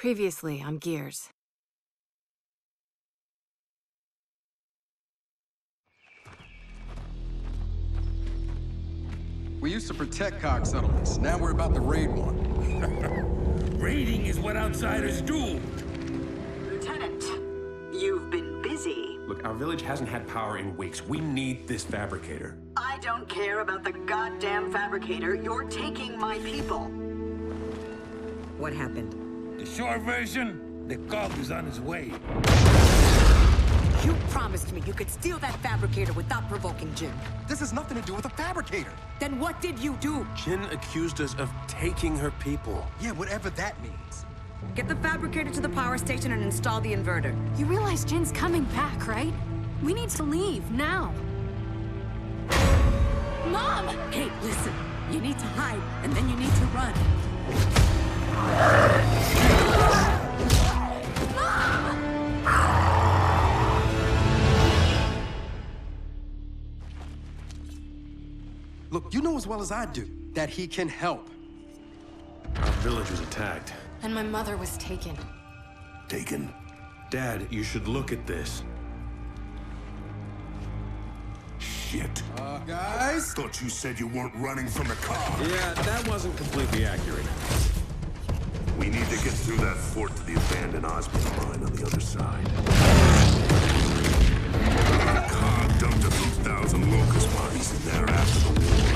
Previously on Gears. We used to protect COG settlements. Now we're about to raid one. Raiding is what outsiders do. Lieutenant, you've been busy. Look, our village hasn't had power in weeks. We need this fabricator. I don't care about the goddamn fabricator. You're taking my people. What happened? The short version, the COG is on its way. You promised me you could steal that fabricator without provoking Jin. This has nothing to do with a fabricator. Then what did you do? Jin accused us of taking her people. Yeah, whatever that means. Get the fabricator to the power station and install the inverter. You realize Jin's coming back, right? We need to leave, now. Mom! Hey, listen. You need to hide, and then you need to run. Look, you know as well as I do that he can help. Our village was attacked. And my mother was taken. Taken? Dad, you should look at this. Shit. Guys? Thought you said you weren't running from the car. Yeah, that wasn't completely accurate. We need to get through that fort to the abandoned Osmond mine on the other side. The COG dumped a few thousand locust bodies in there after the war.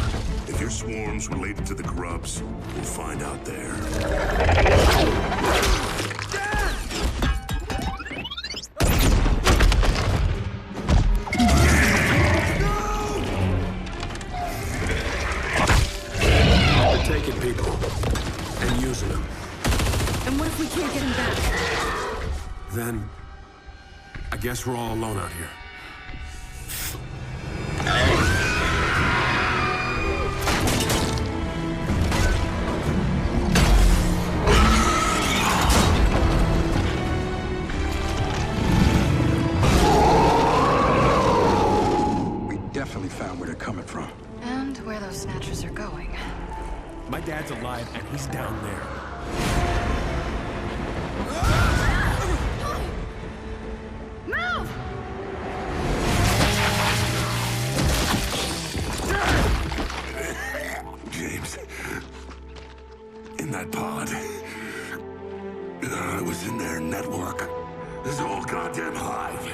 If your swarm's related to the grubs, we'll find out there. We're taking people and using them. And what if we can't get him back? Then, I guess we're all alone out here. We definitely found where they're coming from. And where those snatchers are going. My dad's alive and he's down there. Move! James, in that pod, I was in their network. This whole goddamn hive.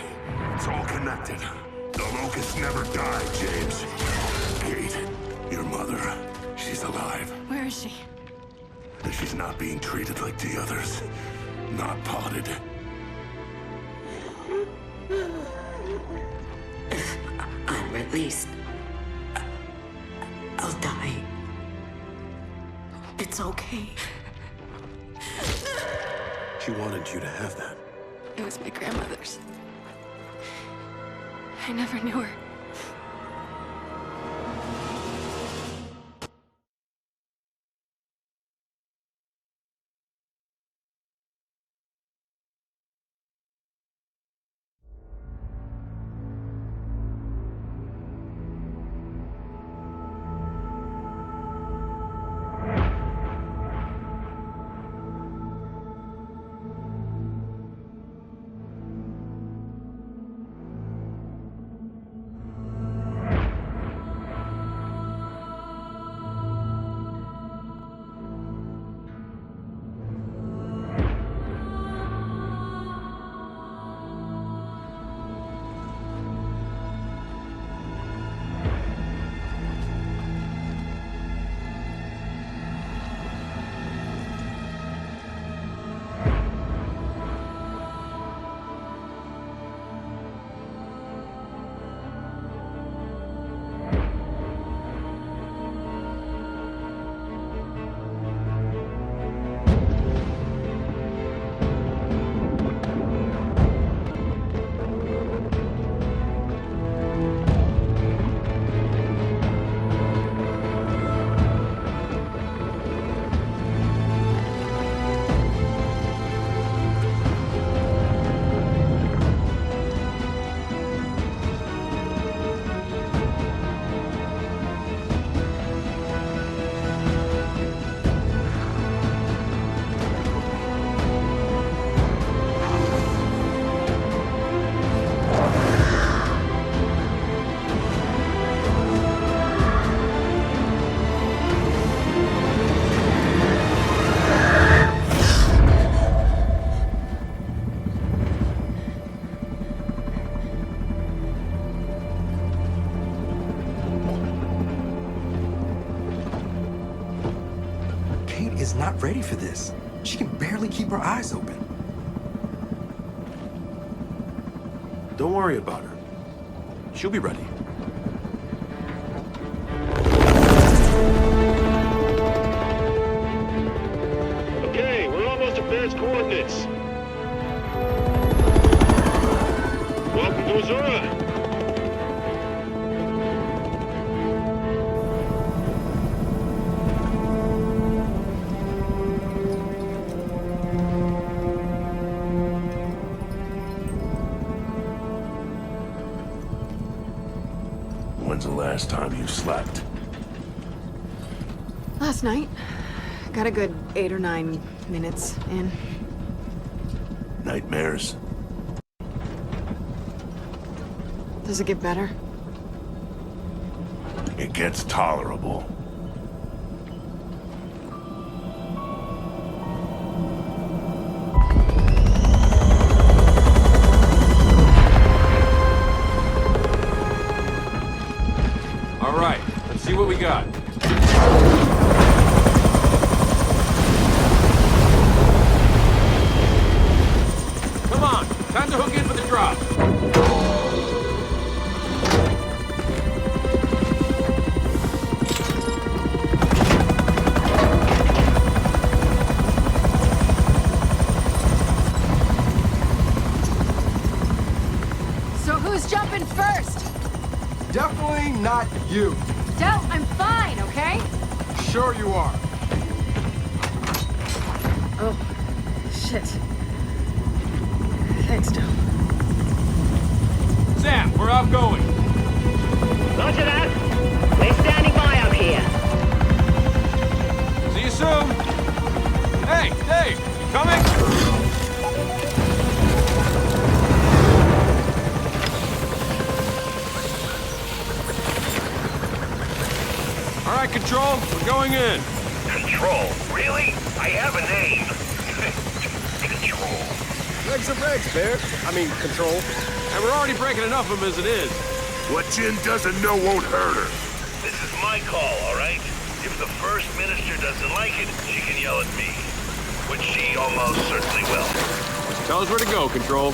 It's all connected. The locusts never died, James. Kate, your mother, she's alive. Where is she? She's not being treated like the others. Not potted. I'm released. I'll die. It's okay. She wanted you to have that. It was my grandmother's. I never knew her. ready for this. She can barely keep her eyes open. Don't worry about her. She'll be ready. Okay, we're almost at Baird's coordinates. Welcome to Azura. When's the last time you slept? Last night. Got a good 8 or 9 minutes in. Nightmares? Does it get better? It gets tolerable. All right, let's see what we got. Come on, time to hook in for the drop. So who's jumping first? Definitely not you. Del, I'm fine, okay? Sure you are. Oh, shit. Thanks, Del. Sam, we're outgoing. Roger that. We're standing by up here. See you soon. Hey, Dave, you coming? All right, Control, we're going in. Control? Really? I have a name. Control. Regs are regs, Baird. I mean, Control. And we're already breaking enough of them as it is. What Jin doesn't know won't hurt her. This is my call, all right? If the First Minister doesn't like it, she can yell at me. Which she almost certainly will. Tell us where to go, Control.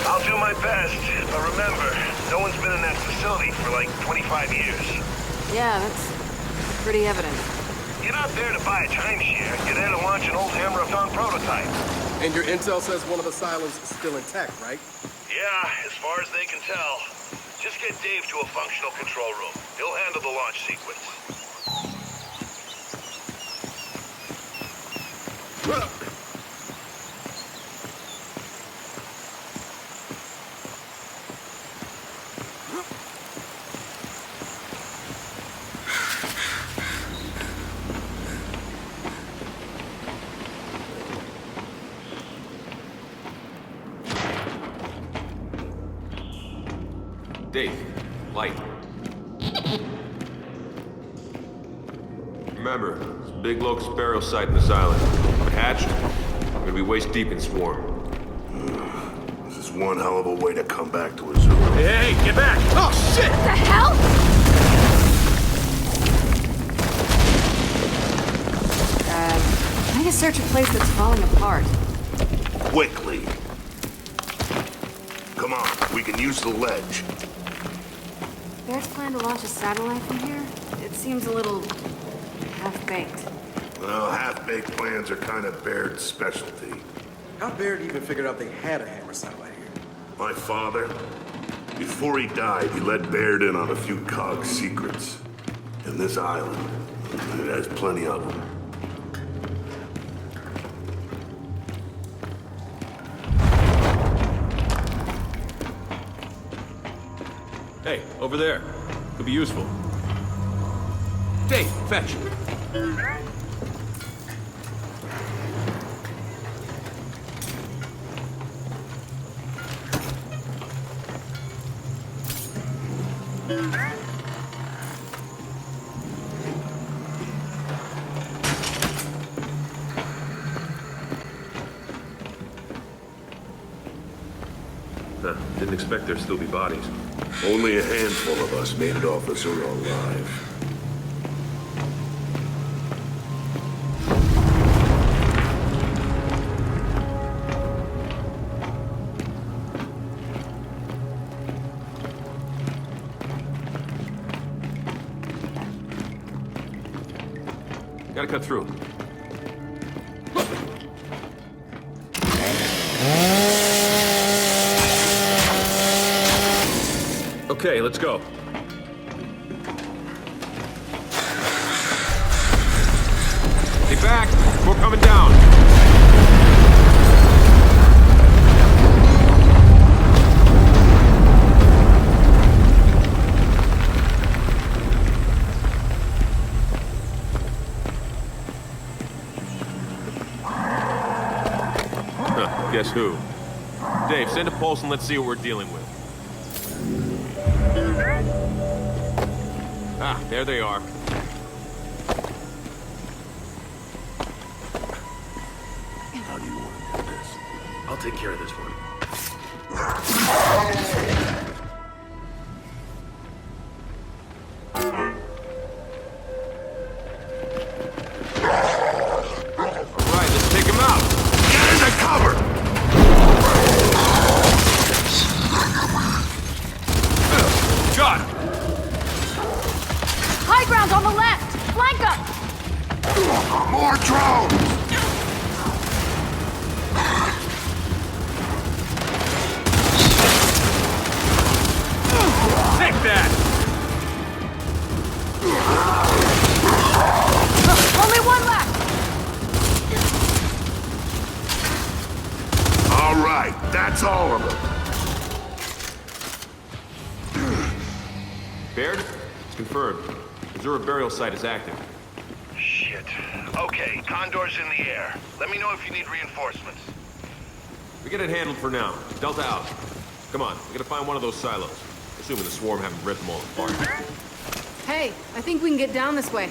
I'll do my best, but remember, no one's been in that facility for like 25 years. Yeah, that's pretty evident. You're not there to buy a timeshare. You're there to launch an old Hammer of Dawn prototype. And your intel says one of the silos is still intact, right? Yeah, as far as they can tell. Just get Dave to a functional control room. He'll handle the launch sequence. Dave, light. Remember, it's a big Locust Sparrow site in this island. If it hatched, we're gonna be waist deep in swarm. This is one hell of a way to come back to Azura. Hey, get back! Oh, shit! What the hell? I need to search a place that's falling apart. Quickly. Come on, we can use the ledge. Bears plan to launch a satellite from here? It seems a little half-baked. Well, half-baked plans are kind of Baird's specialty. How'd Baird even figure out they had a Hammer satellite here? My father, before he died, he let Baird in on a few COG secrets. And this island, it has plenty of them. Hey, over there. Could be useful. Dave, fetch. Didn't expect there'd still be bodies. Only a handful of us made it off Azura alive. Gotta cut through. Okay, let's go. Stay back! We're coming down! Guess who? Dave, send a pulse and let's see what we're dealing with. Ah, there they are. How do you want to do this? I'll take care of this one. Alright, let's take him out! Get into cover! Got him! High ground on the left! Flank up! More drones! Take that! Only one left! All right, that's all of them. Baird? It's confirmed. Missouri burial site is active. Shit. Okay, Condor's in the air. Let me know if you need reinforcements. We get it handled for now. Delta out. Come on, we gotta find one of those silos. Assuming the swarm haven't ripped them all apart. Hey, I think we can get down this way.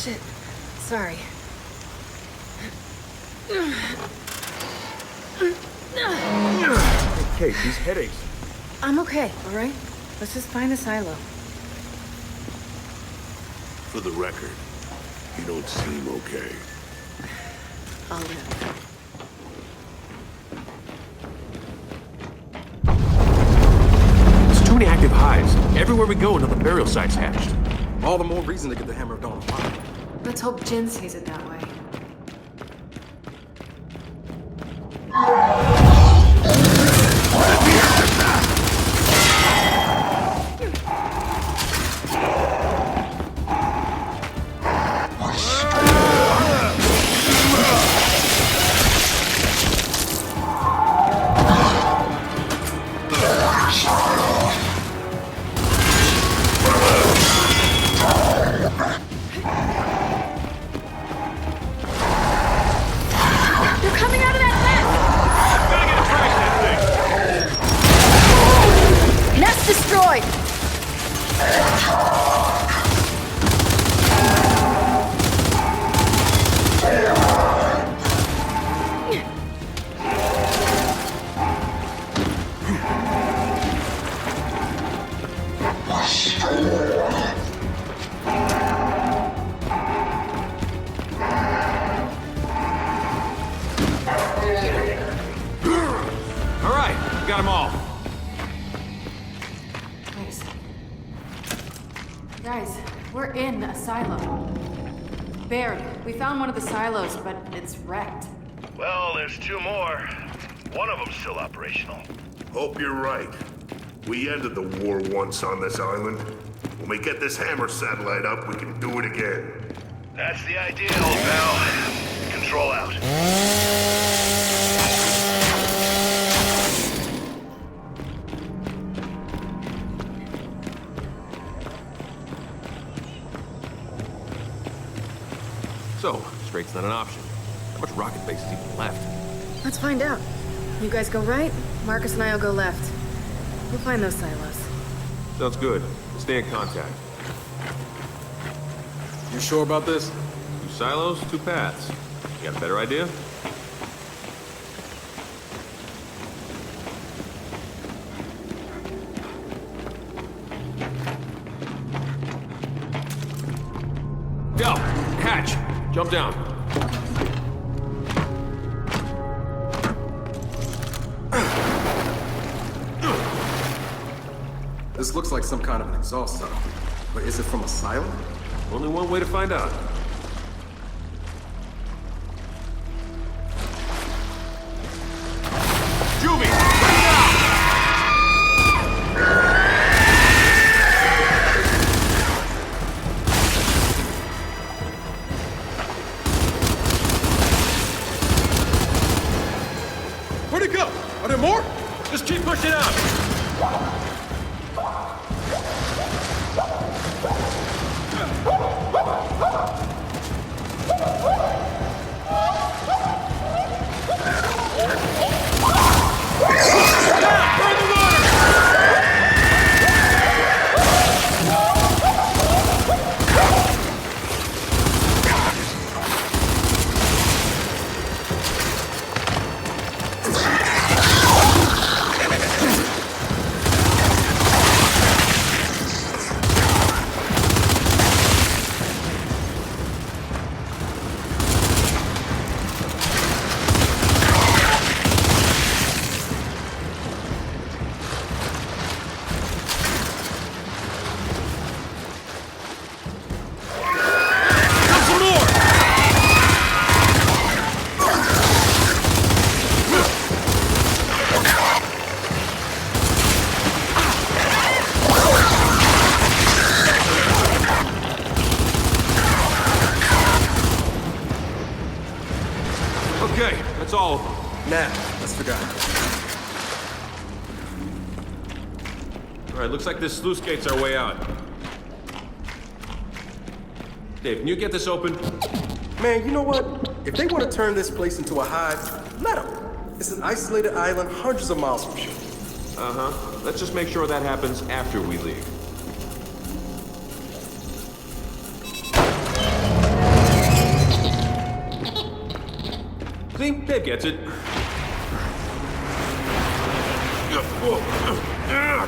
Shit. Sorry. Hey, Kate, these headaches. I'm okay, all right? Let's just find a silo. For the record, you don't seem okay. I'll live. There's too many active hives. Everywhere we go, another burial site's hatched. All the more reason to get the Hammer of Dawn alive. Let's hope Jin sees it that way. They're coming out of that nest! Nest destroyed! Alright, we got them all. Wait a second. Guys, we're in a silo. Baird, we found one of the silos, but it's wrecked. Well, there's two more. One of them's still operational. Hope you're right. We ended the war once on this island. When we get this Hammer satellite up, we can do it again. That's the idea, old pal. Control out. So, straight's not an option. How much rocket base is even left? Let's find out. You guys go right, Marcus and I'll go left. We'll find those silos. Sounds good. Stay in contact. You sure about this? 2 silos, 2 paths. You got a better idea? Del, hatch! Jump down. This looks like some kind of an exhaust tunnel. But is it from a silo? Only one way to find out. Juvie! Where'd it go? Are there more? Just keep pushing out! Okay, that's all of them. Nah, let's figure out. All right, looks like this sluice gate's our way out. Dave, can you get this open? Man, you know what? If they want to turn this place into a hive, let them. It's an isolated island hundreds of miles from shore. Uh-huh. Let's just make sure that happens after we leave. See? Dave gets it.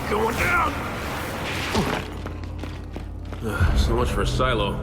Going down. So much for a silo.